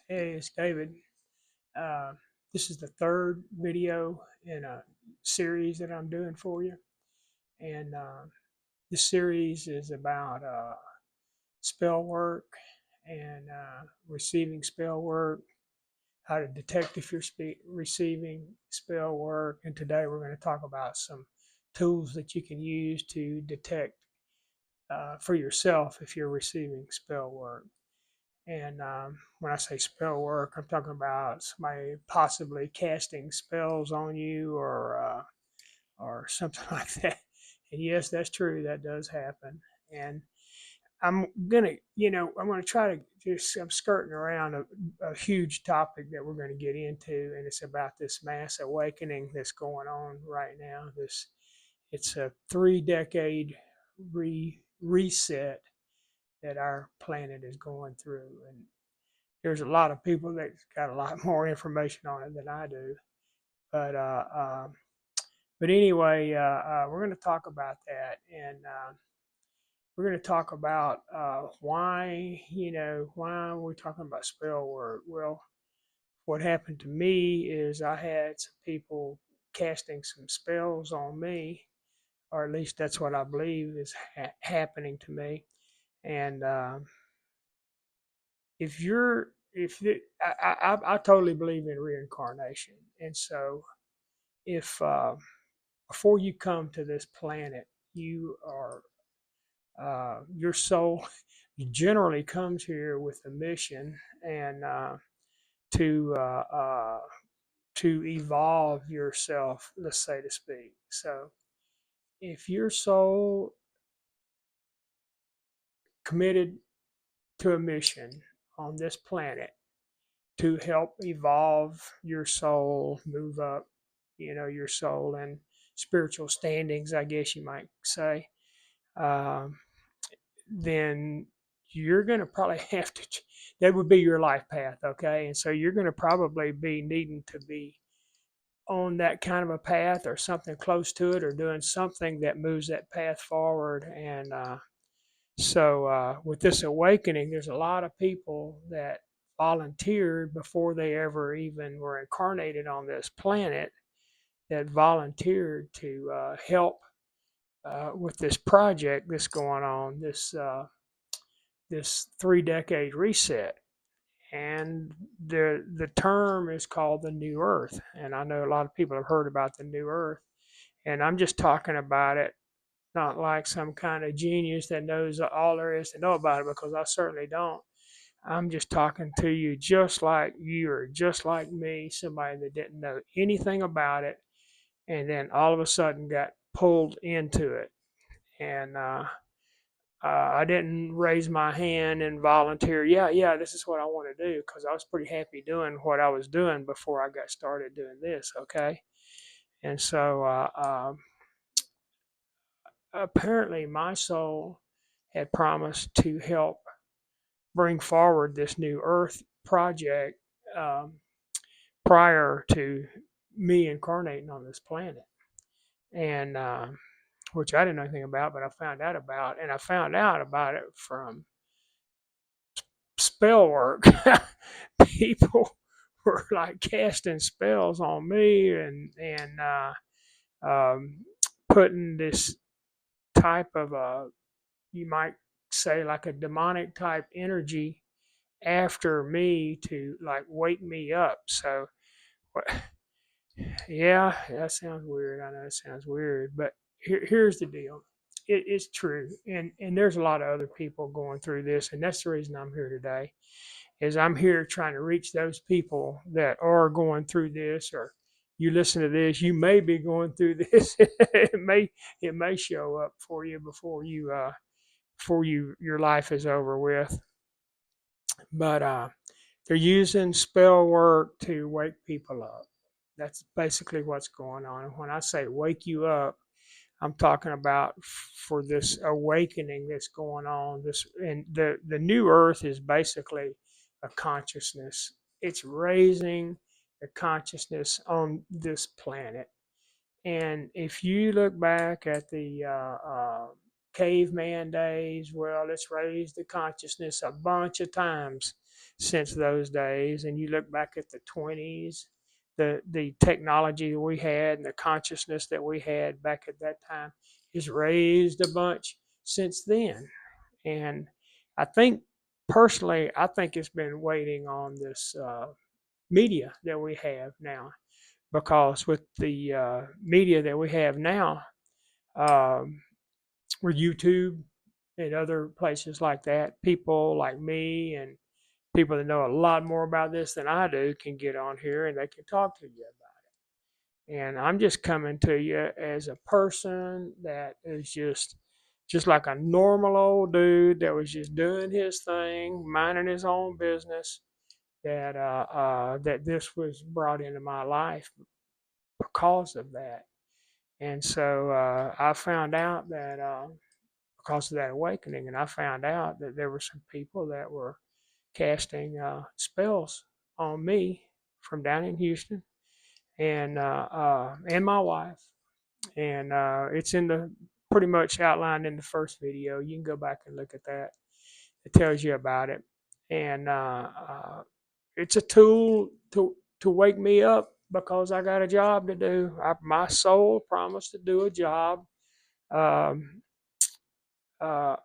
Hey, it's David. Uh, this is the third video in a series that I'm doing for you. And this series is about spell work and receiving spell work, how to detect if you're receiving spell work. And today we're going to talk about some tools that you can use to detect for yourself if you're receiving spell work. And when I say spell work, I'm talking about somebody possibly casting spells on you or something like that. And yes, that's true. That does happen. And I'm gonna try to just I'm skirting around a huge topic that we're gonna get into, and it's about this mass awakening that's going on right now. It's a 3 decade reset that our planet is going through, and there's a lot of people that got a lot more information on it than I do. But uh, uh, but anyway, we're going to talk about that, and we're going to talk about why we're talking about spell work. Well, what happened to me is I had some people casting some spells on me, or at least that's what I believe is happening to me. And if you're if it, I totally believe in reincarnation, and so if before you come to this planet, you are your soul generally comes here with a mission and to uh, uh, to evolve yourself, let's say to speak. So if your soul committed to a mission on this planet to help evolve your soul, move up, your soul and spiritual standings, I guess you might say, um, then you're going to probably have to, that would be your life path, okay? And so you're going to probably be needing to be on that kind of a path or something close to it or doing something that moves that path forward. And with this awakening, there's a lot of people that volunteered before they ever even were incarnated on this planet that volunteered to help with this project that's going on, this 3 decade reset. And the term is called the New Earth. And I know a lot of people have heard about the New Earth. And I'm just talking about it not like some kind of genius that knows all there is to know about it, because I certainly don't. I'm just talking to you just like you or just like me, somebody that didn't know anything about it and then all of a sudden got pulled into it. And I didn't raise my hand and volunteer. Yeah, this is what I want to do, because I was pretty happy doing what I was doing before I got started doing this. Okay, and so apparently my soul had promised to help bring forward this new Earth project um, prior to me incarnating on this planet, and which I didn't know anything about, but I found out about, and I found out about it from spell work. People were like casting spells on me and um, putting this type of you might say like a demonic type energy after me to like wake me up. So yeah, that sounds weird. I know it sounds weird, but here's the deal. It's true, and there's a lot of other people going through this, and that's the reason I'm here today. Is I'm here trying to reach those people that are going through this, or you listen to this, you may be going through this. It may show up for you before your life is over with. But they're using spell work to wake people up. That's basically what's going on. And when I say wake you up, I'm talking about for this awakening that's going on. This and the new earth is basically a consciousness. It's raising the consciousness on this planet. And if you look back at the caveman days, well, it's raised the consciousness a bunch of times. since those days. And you look back at the 20s, the technology that we had and the consciousness that we had back at that time is raised a bunch since then. And I think personally, I think it's been waiting on this media that we have now, because with the media that we have now, um, with YouTube and other places like that, people like me and people that know a lot more about this than I do can get on here and they can talk to you about it. And I'm just coming to you as a person that is just like a normal old dude that was just doing his thing, minding his own business. That this was brought into my life because of that. And so I found out that because of that awakening, and I found out that there were some people that were casting spells on me from down in Houston, and my wife, and it's in the pretty much outlined in the first video. You can go back and look at that. It tells you about it, and it's a tool to wake me up because I got a job to do. My soul promised to do a job um, uh,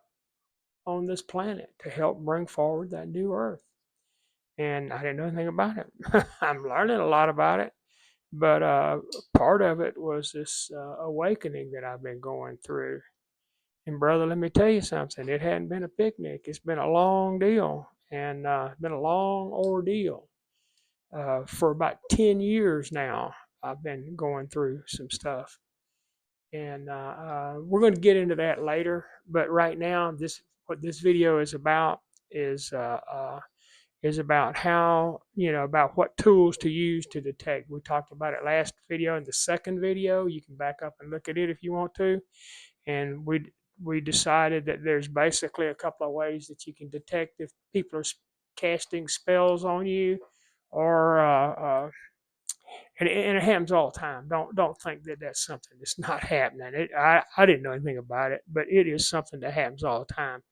on this planet to help bring forward that new earth. And I didn't know anything about it. I'm learning a lot about it, but part of it was this awakening that I've been going through. And brother, let me tell you something. It hadn't been a picnic. It's been a long deal, and it's been a long ordeal. For about 10 years now, I've been going through some stuff. And we're going to get into that later. But right now, what this video is about is is about how, about what tools to use to detect. We talked about it last video. In the second video, you can back up and look at it if you want to. And we decided that there's basically a couple of ways that you can detect if people are casting spells on you, or and it happens all the time. Don't think that that's something that's not happening. I didn't know anything about it, but it is something that happens all the time.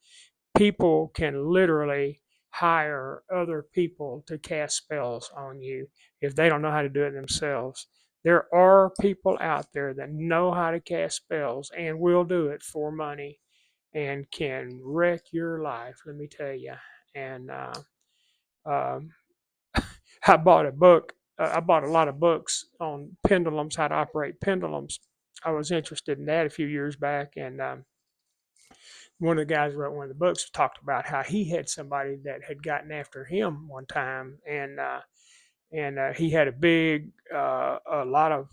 People can literally hire other people to cast spells on you if they don't know how to do it themselves. There are people out there that know how to cast spells and will do it for money and can wreck your life, let me tell you. And um, I bought a book. I bought a lot of books on pendulums, how to operate pendulums. I was interested in that a few years back, and one of the guys who wrote one of the books talked about how he had somebody that had gotten after him one time, and he had a lot of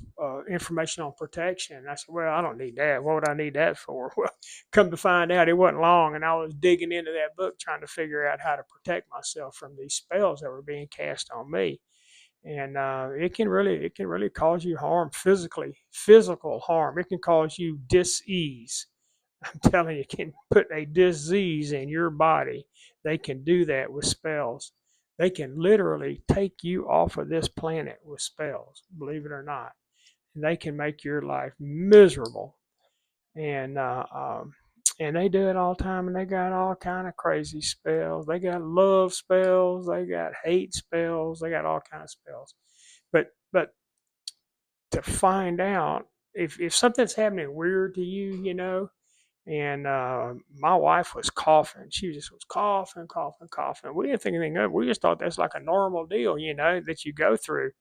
information on protection. And I said, well, I don't need that. What would I need that for? Well, come to find out, it wasn't long, and I was digging into that book trying to figure out how to protect myself from these spells that were being cast on me. And it can really cause you harm physically, physical harm. It can cause you dis-ease. I'm telling you, it can put a disease in your body. They can do that with spells. They can literally take you off of this planet with spells, believe it or not. And they can make your life miserable. And and they do it all the time. And they got all kind of crazy spells. They got love spells. They got hate spells. They got all kind of spells. But to find out if something's happening weird to you, and my wife was coughing. She just was coughing, coughing, coughing. We didn't think anything of it. We just thought that's like a normal deal, that you go through.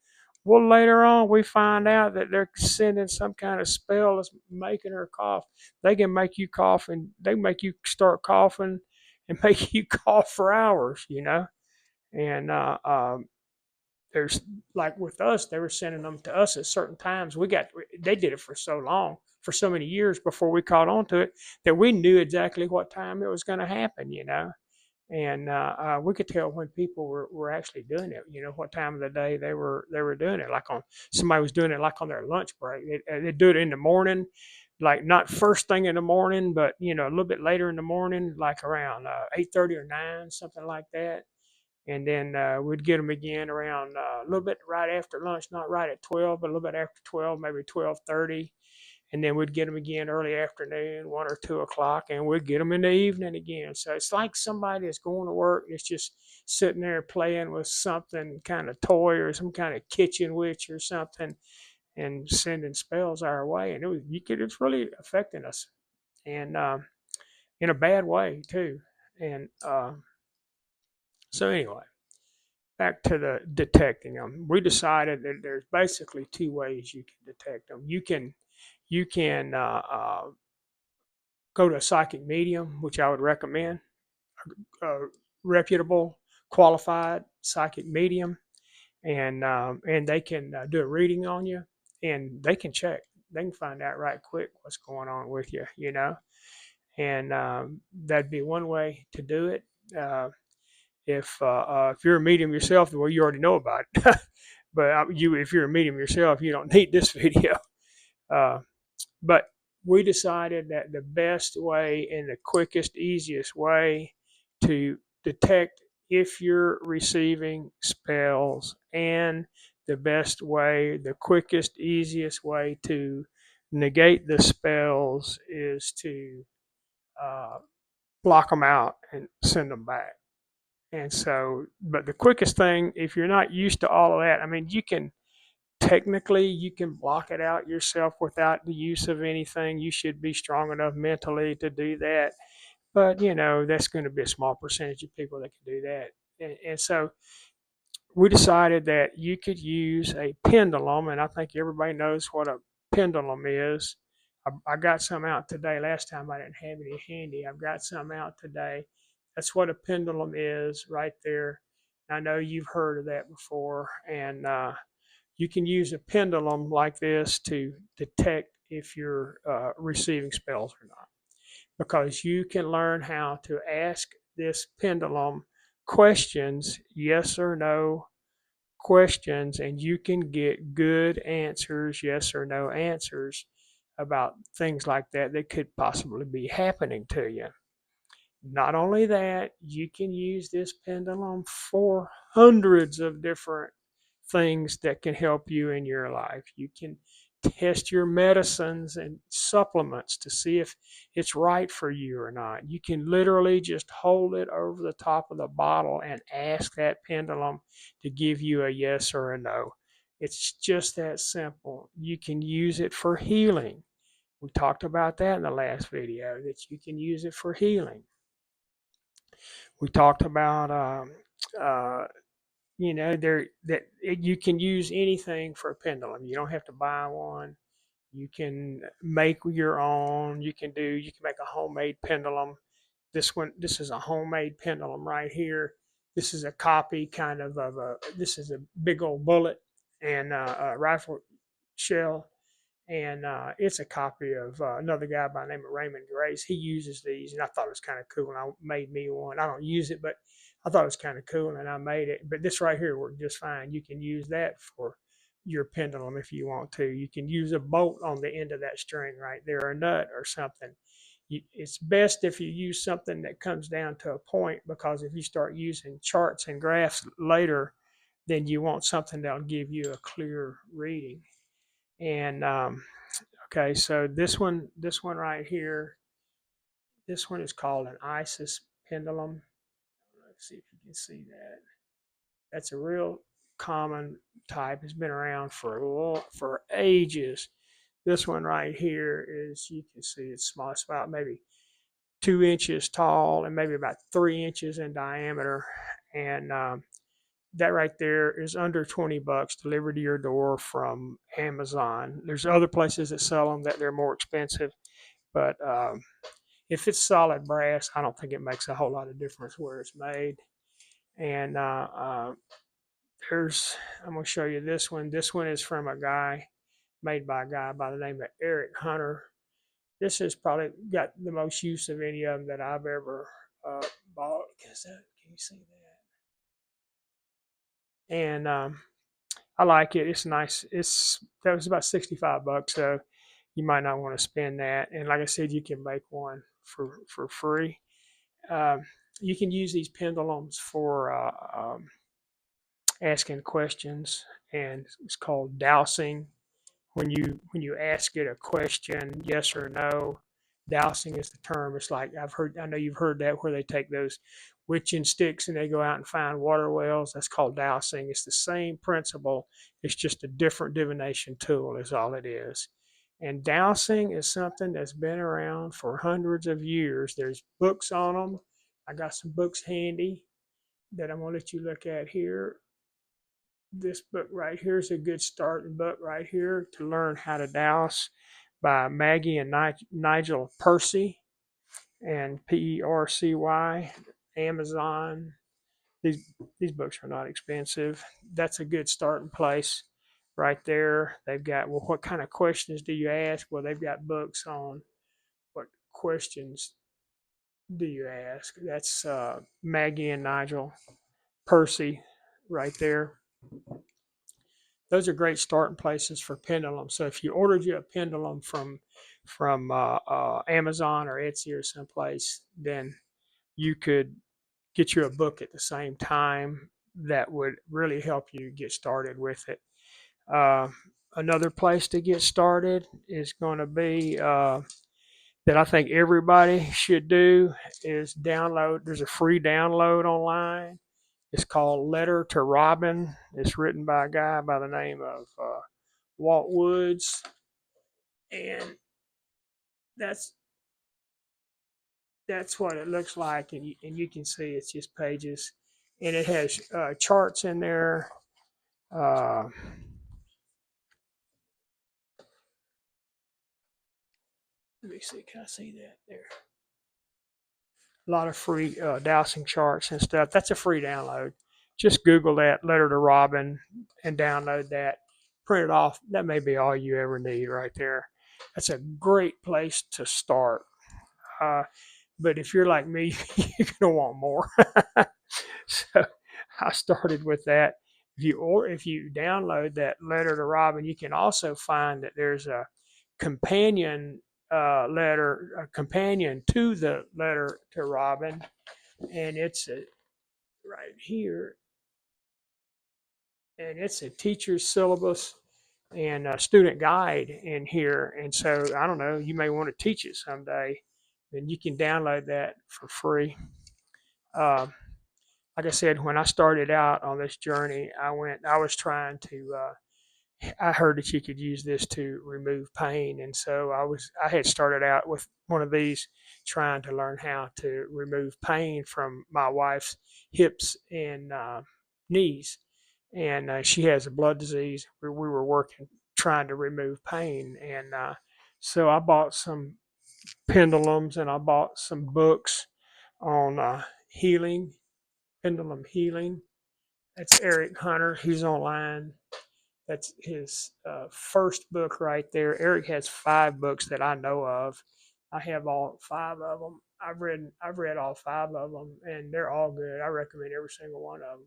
Well, later on, we find out that they're sending some kind of spell that's making her cough. They can make you cough, and they make you start coughing and make you cough for hours. And there's like with us, they were sending them to us at certain times. They did it for so long, for so many years before we caught on to it, that we knew exactly what time it was going to happen. And we could tell when people were actually doing it, what time of the day they were doing it. Like on somebody was doing it like on their lunch break. They'd do it in the morning, like not first thing in the morning, but a little bit later in the morning, like around 8:30 or 9, something like that. And then we'd get them again around a little bit right after lunch, not right at 12, but a little bit after 12, maybe 12:30. And then we'd get them again early afternoon, 1 or 2 o'clock, and we'd get them in the evening again. So it's like somebody is going to work and it's just sitting there playing with something kind of toy or some kind of kitchen witch or something and sending spells our way. And it's really affecting us, and in a bad way too. And so anyway, back to the detecting them. We decided that there's basically two ways you can detect them. You can go to a psychic medium, which I would recommend, a reputable, qualified psychic medium, and they can do a reading on you, and they can check. They can find out right quick what's going on with you, and that'd be one way to do it. If you're a medium yourself, well, you already know about it. But if you're a medium yourself, you don't need this video. Uh, but we decided that the best way and the quickest, easiest way to detect if you're receiving spells, and the best way, the quickest, easiest way to negate the spells is to uh, block them out and send them back. And so, but the quickest thing, if you're not used to all of that, I mean, you can block it out yourself without the use of anything. You should be strong enough mentally to do that. But, that's going to be a small percentage of people that can do that. And so we decided that you could use a pendulum, and I think everybody knows what a pendulum is. I got some out today. Last time I didn't have any handy. I've got some out today. That's what a pendulum is right there. I know you've heard of that before, and you can use a pendulum like this to detect if you're receiving spells or not, because you can learn how to ask this pendulum questions, yes or no questions, and you can get good answers, yes or no answers about things like that that could possibly be happening to you. Not only that, you can use this pendulum for hundreds of different things that can help you in your life. You can test your medicines and supplements to see if it's right for you or not. You can literally just hold it over the top of the bottle and ask that pendulum to give you a yes or a no. It's just that simple. You can use it for healing. We talked about that in the last video, that you can use it for healing. We talked about there that you can use anything for a pendulum. You don't have to buy one. You can make your own. You can make a homemade pendulum. This is a homemade pendulum right here. This is a copy kind of a, this is a big old bullet and a rifle shell, and it's a copy of another guy by the name of Raymond Grace. He uses these, and I thought it was kind of cool, and I made me one. I don't use it, but I thought it was kind of cool, and I made it. But this right here worked just fine. You can use that for your pendulum if you want to. You can use a bolt on the end of that string right there, or a nut or something. It's best if you use something that comes down to a point, because if you start using charts and graphs later, then you want something that'll give you a clear reading. And okay, so this one right here, this one is called an Isis pendulum. Let's see if you can see that. That's a real common type. It's been around for ages. This one right here is, you can see it's small. It's about maybe 2 inches tall and maybe about 3 inches in diameter. And that right there is under $20 delivered to your door from Amazon. There's other places that sell them that they're more expensive, but if it's solid brass, I don't think it makes a whole lot of difference where it's made. And there's, I'm going to show you this one. This one is from a guy, made by a guy by the name of Eric Hunter. This has probably got the most use of any of them that I've ever bought. Can you see that? And I like it. It's nice. That was about $65, so you might not want to spend that. And like I said, you can make one for free. Um, you can use these pendulums for asking questions, and it's called dowsing. When you ask it a question, yes or no, Dowsing is the term. It's like I know you've heard that where they take those witching sticks and they go out and find water wells. That's called dowsing. It's the same principle. It's just a different divination tool, is all it is. And dowsing is something that's been around for hundreds of years. There's books on them. I got some books handy that I'm going to let you look at here. This book right here is a good starting book right here to learn how to douse by Maggie and Nigel Percy and Percy. Amazon. These books are not expensive. That's a good starting place right there. They've got, well, what kind of questions do you ask? Well, they've got books on what questions do you ask. That's Maggie and Nigel Percy right there. Those are great starting places for pendulums. So if you ordered you a pendulum from Amazon or Etsy or someplace, then you could get you a book at the same time that would really help you get started with it. Uh, Another place to get started is going to be that I think everybody should do is download. There's a free download online. It's called Letter to Robin. It's written by a guy by the name of Walt Woods, and that's that's what it looks like, and you can see it's just pages, and it has charts in there. Uh, Let me see, can I see that there? A lot of free dowsing charts and stuff. That's a free download. Just Google that Letter to Robin and download that. Print it off. That may be all you ever need right there. That's a great place to start. Uh, but if you're like me, you're gonna want more. So I started with that. If you download that Letter to Robin, you can also find that there's a companion a companion to the Letter to Robin, and right here, and it's a teacher's syllabus and a student guide in here. And so I don't know, you may want to teach it someday, then you can download that for free. Uh, like I said, when I started out on this journey, I was trying to I heard that you could use this to remove pain, and so I had started out with one of these, trying to learn how to remove pain from my wife's hips and knees, and she has a blood disease. We were working trying to remove pain, and so I bought some pendulums and I bought some books on healing, pendulum healing. That's Eric Hunter. He's online. That's his first book right there. Eric has 5 books that I know of. I have all 5 of them. I've read all 5 of them, and they're all good. I recommend every single one of them.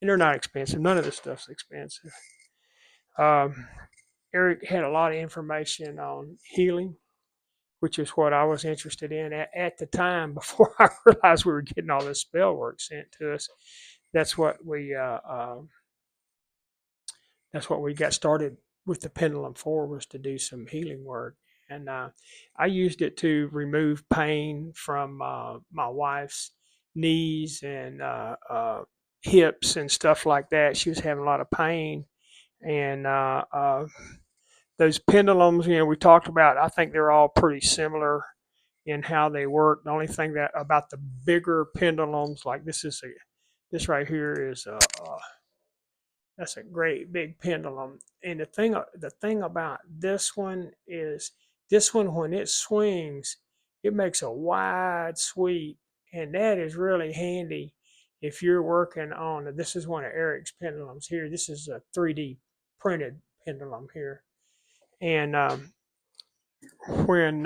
And they're not expensive. None of this stuff's expensive. Um, Eric had a lot of information on healing, which is what I was interested in at the time before I realized we were getting all this spell work sent to us. That's what we that's what we got started with the pendulum for, was to do some healing work. And I used it to remove pain from my wife's knees and hips and stuff like that. She was having a lot of pain, and those pendulums, we talked about. I think they're all pretty similar in how they work. The only thing that about the bigger pendulums, like this right here is that's a great big pendulum. And the thing about this one is, this one, when it swings, it makes a wide sweep, and that is really handy if you're working on. This is one of Eric's pendulums here. This is a 3D printed pendulum here, and when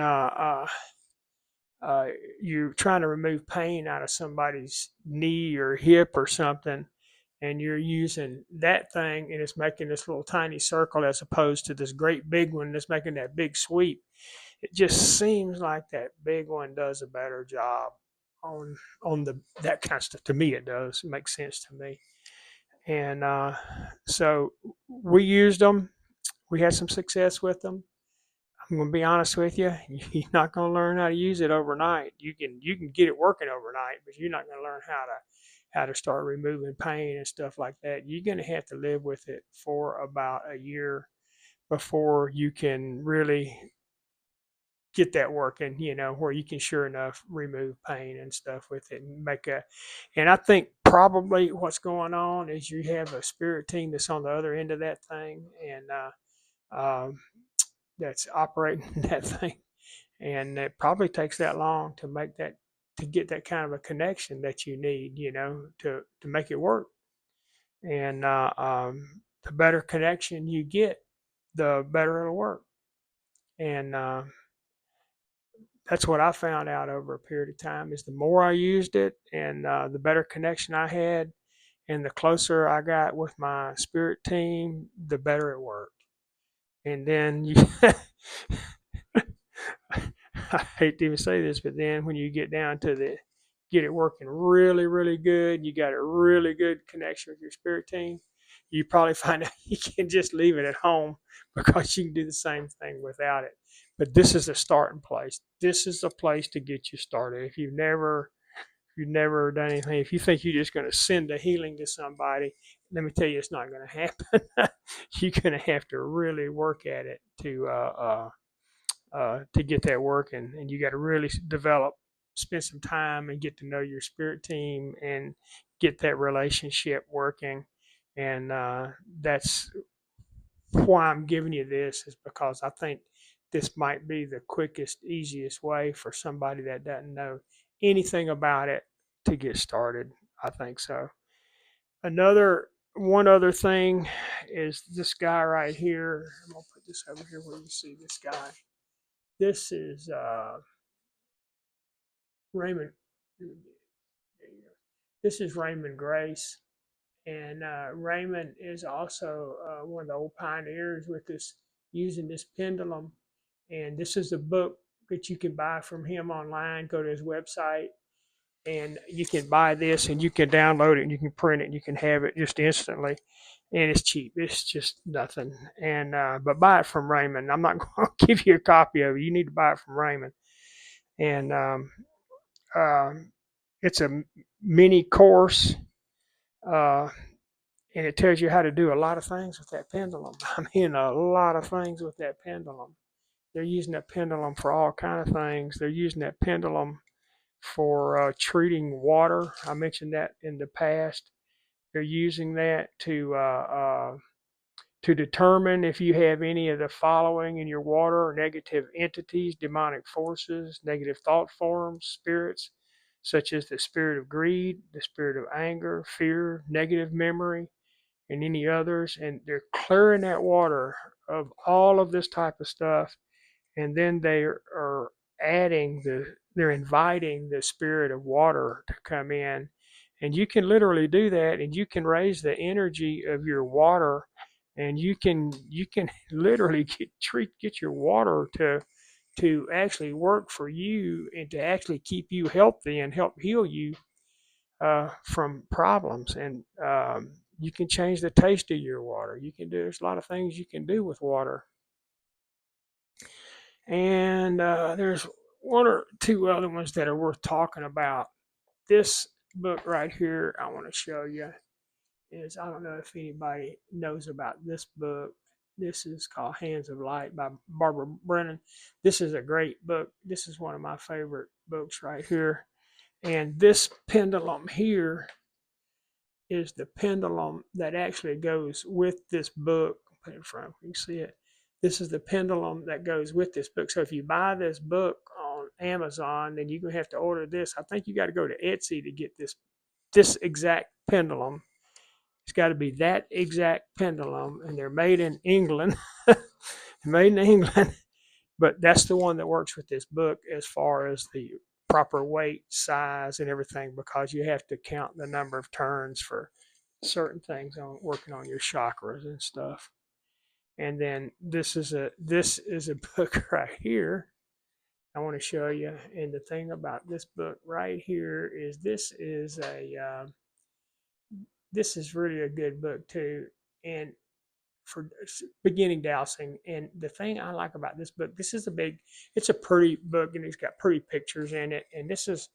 you're trying to remove pain out of somebody's knee or hip or something, and you're using that thing and it's making this little tiny circle as opposed to this great big one that's making that big sweep, it just seems like that big one does a better job on the that kind of stuff. To me, it does. It makes sense to me. And so we used them. We had some success with them. I'm going to be honest with you. You're not going to learn how to use it overnight. You can get it working overnight, but you're not going to learn how to start removing pain and stuff like that. You're going to have to live with it for about a year before you can really get that working, where you can sure enough remove pain and stuff with it and and I think probably what's going on is you have a spirit team that's on the other end of that thing, and that's operating that thing. And it probably takes that long to get that kind of a connection that you need, to make it work. And the better connection you get, the better it'll work. And that's what I found out over a period of time is the more I used it and the better connection I had and the closer I got with my spirit team, the better it worked. And then I hate to even say this, but then when you get down to get it working really, really good, you got a really good connection with your spirit team, you probably find out you can just leave it at home because you can do the same thing without it. But this is a starting place. This is a place to get you started. If you've never done anything, if you think you're just going to send a healing to somebody, let me tell you, it's not going to happen. You're going to have to really work at it to get that working, and you got to really spend some time and get to know your spirit team and get that relationship working. And that's why I'm giving you this is because I think this might be the quickest, easiest way for somebody that doesn't know anything about it to get started. I think so. One other thing is this guy right here. I'm gonna put this over here where you see this guy. This is Raymond. This is Raymond Grace, and Raymond is also one of the old pioneers with this using this pendulum. And this is a book that you can buy from him online. Go to his website, and you can buy this, and you can download it, and you can print it, and you can have it just instantly. And it's cheap. It's just nothing. And but buy it from Raymond. I'm not going to give you a copy of it. You need to buy it from Raymond. And um, it's a mini course, uh, and it tells you how to do a lot of things with that pendulum. I mean, a lot of things with that pendulum. They're using that pendulum for all kind of things. They're using that pendulum for treating water. I mentioned that in the past. They're using that to determine if you have any of the following in your water: negative entities, demonic forces, negative thought forms, spirits, such as the spirit of greed, the spirit of anger, fear, negative memory, and any others. And they're clearing that water of all of this type of stuff. And then they are they're inviting the spirit of water to come in. And you can literally do that, and you can raise the energy of your water, and you can literally get your water to actually work for you and to actually keep you healthy and help heal you from problems. And you can change the taste of your water. There's a lot of things you can do with water. And there's one or two other ones that are worth talking about. This book right here, I want to show you is I don't know if anybody knows about this book. This is called Hands of Light by Barbara Brennan. This is a great book. This is one of my favorite books right here. And this pendulum here is the pendulum that actually goes with this book. Put it in front, you can see it. This is the pendulum that goes with this book. So if you buy this book on Amazon, then you're gonna have to order this. I think you got to go to Etsy to get this exact pendulum. It's got to be that exact pendulum, and they're made in England. Made in England, but that's the one that works with this book as far as the proper weight, size, and everything, because you have to count the number of turns for certain things on working on your chakras and stuff. And then this is a book right here I want to show you. And the thing about this book right here is this is really a good book too. And for beginning dowsing. And the thing I like about this book, this is a big, it's a pretty book, and it's got pretty pictures in it. And this is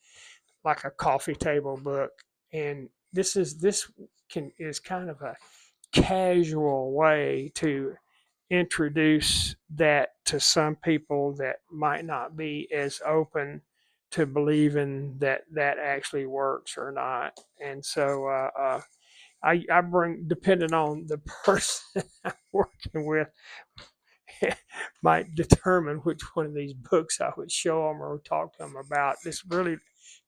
like a coffee table book. And this can is kind of a casual way to introduce that to some people that might not be as open to believing that that actually works or not. And so I bring, depending on the person I'm working with, might determine which one of these books I would show them or talk to them about. This really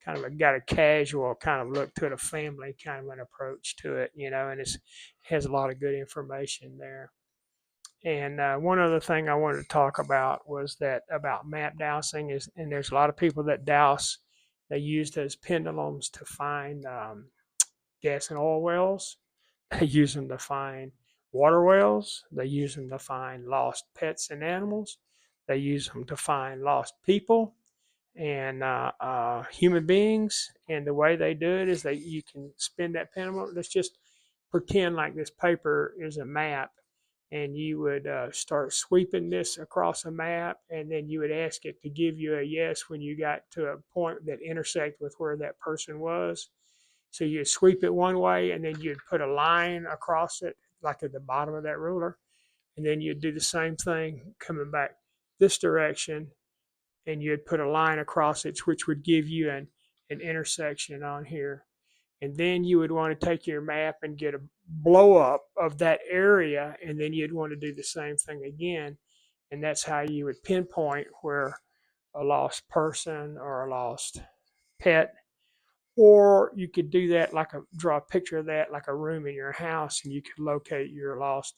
kind of got a casual kind of look to it, a family kind of an approach to it, and it has a lot of good information there. And one other thing I wanted to talk about was that about map dowsing is, and there's a lot of people that dowse. They use those pendulums to find gas and oil wells. They use them to find water wells. They use them to find lost pets and animals. They use them to find lost people and human beings. And the way they do it is you can spin that pendulum. Let's just pretend like this paper is a map, and you would start sweeping this across a map, and then you would ask it to give you a yes when you got to a point that intersected with where that person was. So you'd sweep it one way, and then you'd put a line across it, like at the bottom of that ruler, and then you'd do the same thing coming back this direction, and you'd put a line across it, which would give you an intersection on here. And then you would want to take your map and get a blow up of that area, and then you'd want to do the same thing again. And that's how you would pinpoint where a lost person or a lost pet. Or you could do that like draw a picture of that like a room in your house, and you could locate your lost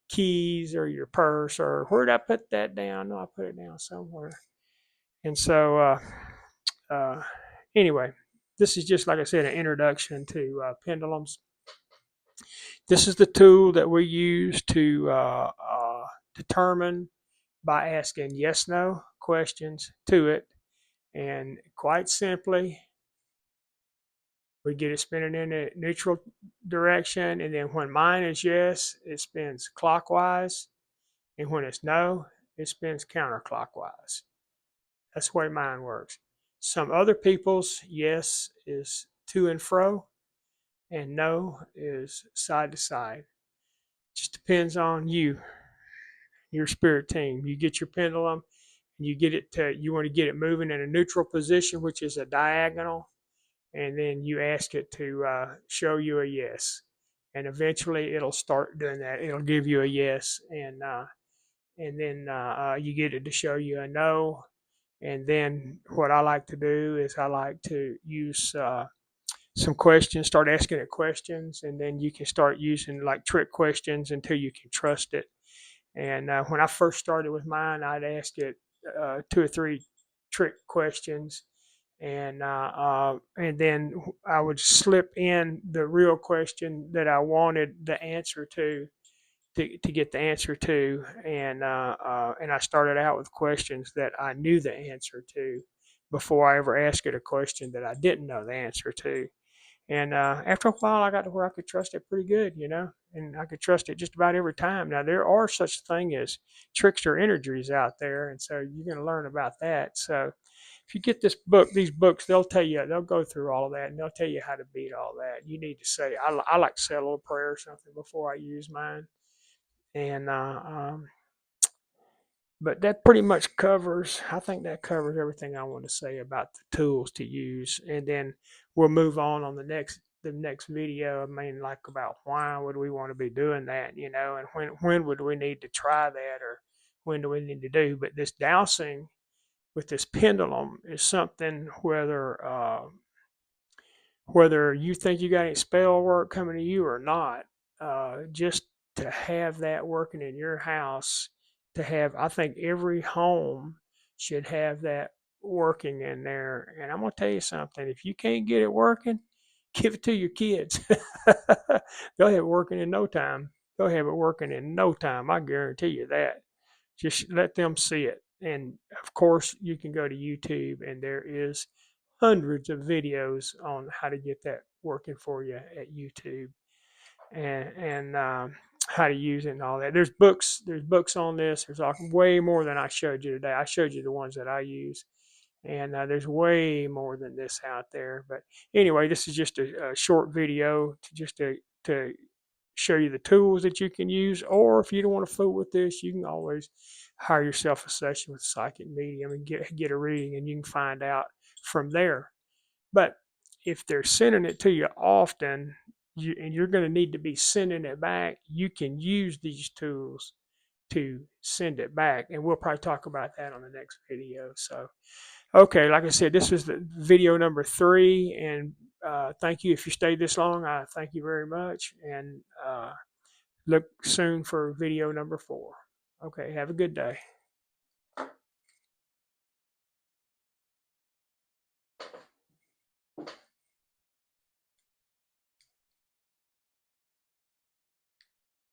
keys or your purse, or where did I put that down? No, I put it down somewhere. And so, uh, anyway, this is just like I said, an introduction to pendulums. This is the tool that we use to determine by asking yes no questions to it. And quite simply, we get it spinning in a neutral direction. And then when mine is yes, it spins clockwise. And when it's no, it spins counterclockwise. That's the way mine works. Some other people's yes is to and fro, and no is side to side. Just depends on you, your spirit team. You get your pendulum, and you want to get it moving in a neutral position, which is a diagonal, and then you ask it to show you a yes, and eventually it'll start doing that. It'll give you a yes, and then you get it to show you a no. And then what I like to do is I like to use some questions, start asking it questions, and then you can start using like trick questions until you can trust it. And when I first started with mine, I'd ask it two or three trick questions, and then I would slip in the real question that I wanted the answer to get the answer to, and I started out with questions that I knew the answer to before I ever asked it a question that I didn't know the answer to. And after a while, I got to where I could trust it pretty good, and I could trust it just about every time. Now, there are such thing as trickster energies out there, and so you're going to learn about that. So if you get these books, they'll tell you, they'll go through all of that, and they'll tell you how to beat all that. You need to say, I like to say a little prayer or something before I use mine. And but that pretty much covers, I think that covers everything I want to say about the tools to use. And then we'll move on the next video. I mean, like about why would we want to be doing that, and when would we need to try that, or when do we need to do. But this dowsing with this pendulum is something, whether you think you got any spell work coming to you or not, just to have that working in your house, I think every home should have that working in there. And I'm going to tell you something, if you can't get it working, give it to your kids. They'll have it working in no time. They'll have it working in no time. I guarantee you that. Just let them see it. And of course, you can go to YouTube, and there is hundreds of videos on how to get that working for you at YouTube. And how to use it and all that. There's books. There's books on this. There's way more than I showed you today. I showed you the ones that I use, and there's way more than this out there. But anyway, this is just a short video to show you the tools that you can use. Or if you don't want to fool with this, you can always hire yourself a session with a psychic medium and get a reading, and you can find out from there. But if they're sending it to you often, and you're going to need to be sending it back, you can use these tools to send it back. And we'll probably talk about that on the next video. So, okay, like I said, this was the video number 3. And thank you if you stayed this long. I thank you very much. And look soon for video number 4. Okay, have a good day.